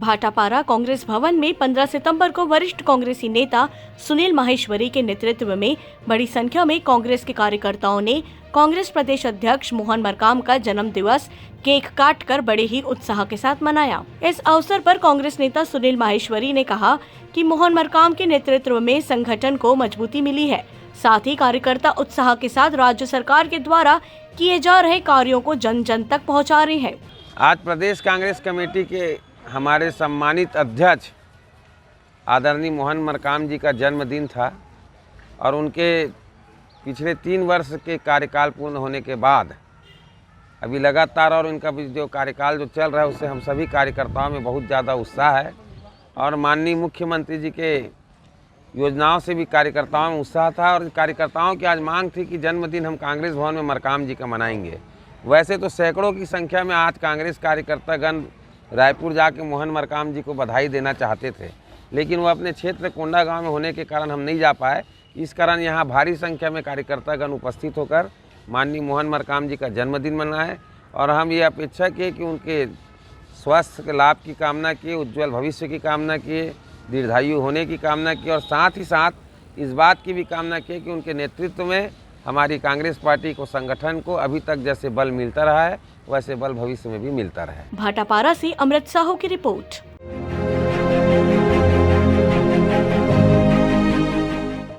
भाटापारा कांग्रेस भवन में 15 सितंबर को वरिष्ठ कांग्रेसी नेता सुनील माहेश्वरी के नेतृत्व में बड़ी संख्या में कांग्रेस के कार्यकर्ताओं ने कांग्रेस प्रदेश अध्यक्ष मोहन मरकाम का जन्म दिवस केक काटकर बड़े ही उत्साह के साथ मनाया। इस अवसर पर कांग्रेस नेता सुनील माहेश्वरी ने कहा कि मोहन मरकाम के नेतृत्व में संगठन को मजबूती मिली है। साथ ही कार्यकर्ता उत्साह के साथ राज्य सरकार के द्वारा किए जा रहे कार्यों को जन जन तक पहुंचा रहे हैं। आज प्रदेश कांग्रेस कमेटी के हमारे सम्मानित अध्यक्ष आदरणीय मोहन मरकाम जी का जन्मदिन था और उनके पिछले 3 वर्ष के कार्यकाल पूर्ण होने के बाद अभी लगातार और उनका भी जो कार्यकाल जो चल रहा है उससे हम सभी कार्यकर्ताओं में बहुत ज़्यादा उत्साह है और माननीय मुख्यमंत्री जी के योजनाओं से भी कार्यकर्ताओं में उत्साह था और कार्यकर्ताओं की आज मांग थी कि जन्मदिन हम कांग्रेस भवन में मरकाम जी का मनाएंगे। वैसे तो सैकड़ों की संख्या में आज कांग्रेस कार्यकर्तागण रायपुर जाके मोहन मरकाम जी को बधाई देना चाहते थे, लेकिन वो अपने क्षेत्र कोंडा गांव में होने के कारण हम नहीं जा पाए। इस कारण यहाँ भारी संख्या में कार्यकर्तागण उपस्थित होकर माननीय मोहन मरकाम जी का जन्मदिन मनाए और हम ये अपेक्षा किए कि उनके स्वास्थ्य के लाभ की कामना किए, उज्ज्वल भविष्य की कामना किए, दीर्घायु होने की कामना की और साथ ही साथ इस बात की भी कामना की कि उनके नेतृत्व में हमारी कांग्रेस पार्टी को, संगठन को अभी तक जैसे बल मिलता रहा है वैसे बल भविष्य में भी मिलता रहे। भाटापारा से अमृत साहू की रिपोर्ट।